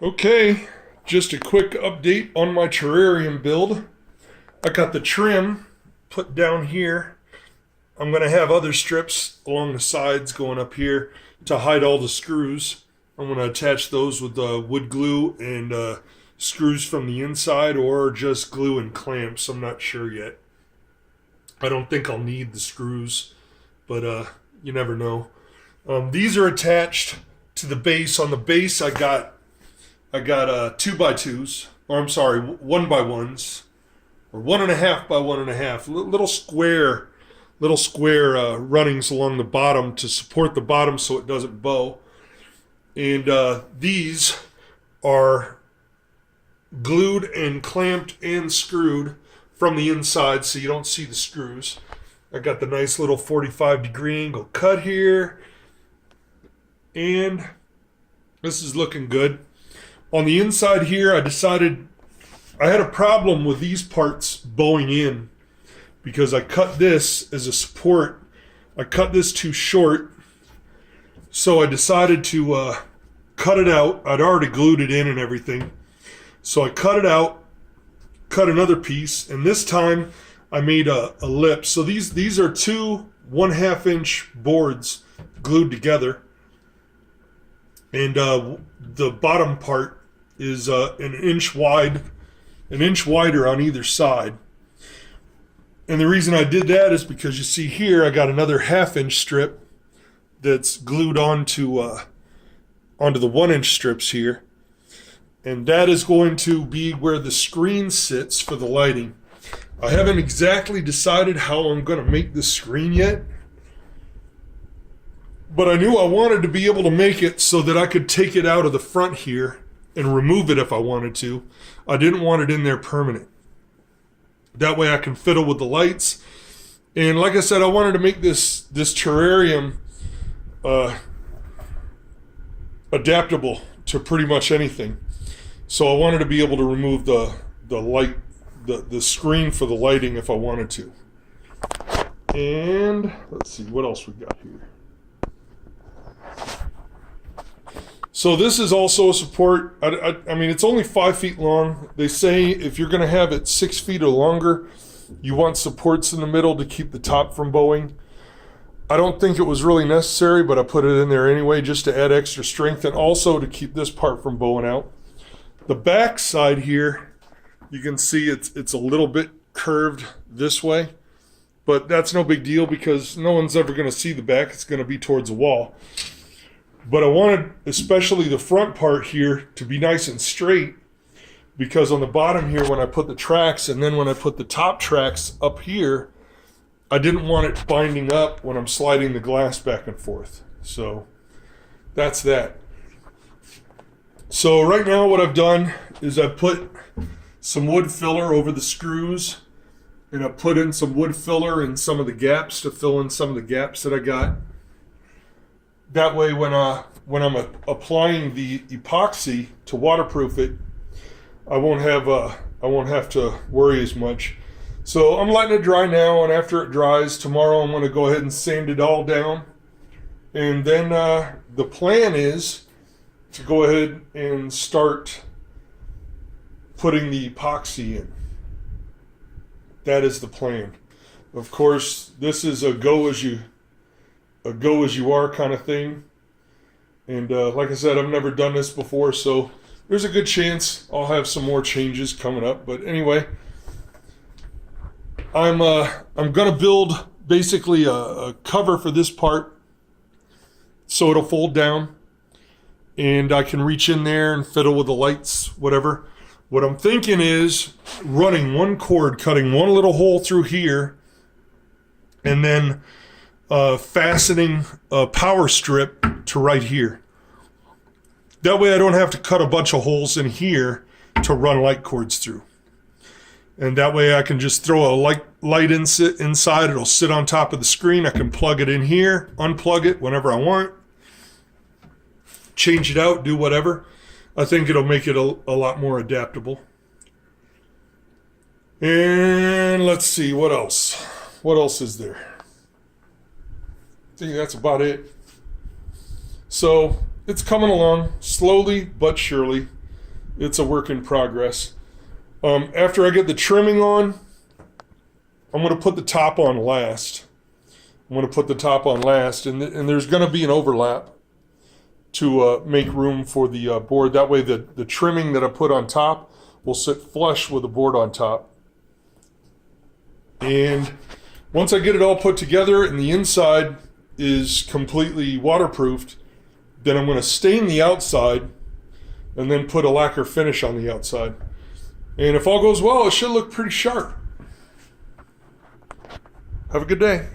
Okay, just a quick update on my terrarium build. I got the trim put down here. I'm going to have other strips along the sides going up here to hide all the screws. I'm going to attach those with wood glue and screws from the inside, or just glue and clamps. I'm not sure yet. I don't think I'll need the screws, but you never know. These are attached to the base. On the base, I got 2x2s, or I'm sorry, 1x1s, or 1.5 by 1.5. Little square runnings along the bottom to support the bottom so it doesn't bow. And these are glued and clamped and screwed from the inside so you don't see the screws. I got the nice little 45-degree angle cut here, and this is looking good. On the inside here, I decided I had a problem with these parts bowing in because I cut this as a support. I cut this too short, so I decided to cut it out. I'd already glued it in and everything. So I cut it out, cut another piece, and this time I made a lip. So these are two 1/2 inch boards glued together, and the bottom part is an inch wider on either side. And the reason I did that is because you see here I got another 1/2 inch strip that's glued onto the 1 inch strips here. And that is going to be where the screen sits for the lighting. I haven't exactly decided how I'm going to make this screen yet, but I knew I wanted to be able to make it so that I could take it out of the front here and remove it if I wanted to. I didn't want it in there permanent. That way I can fiddle with the lights. And like I said, I wanted to make this terrarium adaptable to pretty much anything. So I wanted to be able to remove the light, the screen for the lighting if I wanted to. And let's see what else we got here. So this is also a support. I mean, it's only 5 feet long. They say if you're going to have it 6 feet or longer, you want supports in the middle to keep the top from bowing. I don't think it was really necessary, but I put it in there anyway just to add extra strength and also to keep this part from bowing out. The back side here, you can see it's a little bit curved this way, but that's no big deal because no one's ever going to see the back. It's going to be towards the wall. But I wanted especially the front part here to be nice and straight, because on the bottom here when I put the tracks and then when I put the top tracks up here, I didn't want it binding up when I'm sliding the glass back and forth. So that's that. So right now what I've done is I put some wood filler over the screws, and I put in some wood filler in some of the gaps to fill in some of the gaps that I got. That way when I'm applying the epoxy to waterproof it, I won't have to worry as much. So I'm letting it dry now, and after it dries tomorrow, I'm going to go ahead and sand it all down. And then the plan is to go ahead and start putting the epoxy in. That is the plan. Of course, this is a go as you are kind of thing. And like I said, I've never done this before, so there's a good chance I'll have some more changes coming up. But anyway, I'm gonna build basically a cover for this part so it'll fold down and I can reach in there and fiddle with the lights, whatever. What I'm thinking is running one cord, cutting one little hole through here, and then fastening a power strip to right here. That way I don't have to cut a bunch of holes in here to run light cords through. And that way I can just throw a light inside. It'll sit on top of the screen. I can plug it in here, unplug it whenever I want, change it out, do whatever. I think it'll make it a lot more adaptable. And let's see, what else? What else is there? I think that's about it. So it's coming along slowly but surely. it's a work in progress. After I get the trimming on, I'm going to put the top on last. I'm going to put the top on last, and there's going to be an overlap to make room for the board. That way the trimming that I put on top will sit flush with the board on top. And once I get it all put together and the inside is completely waterproofed, then I'm going to stain the outside and then put a lacquer finish on the outside. And if all goes well, it should look pretty sharp. Have a good day.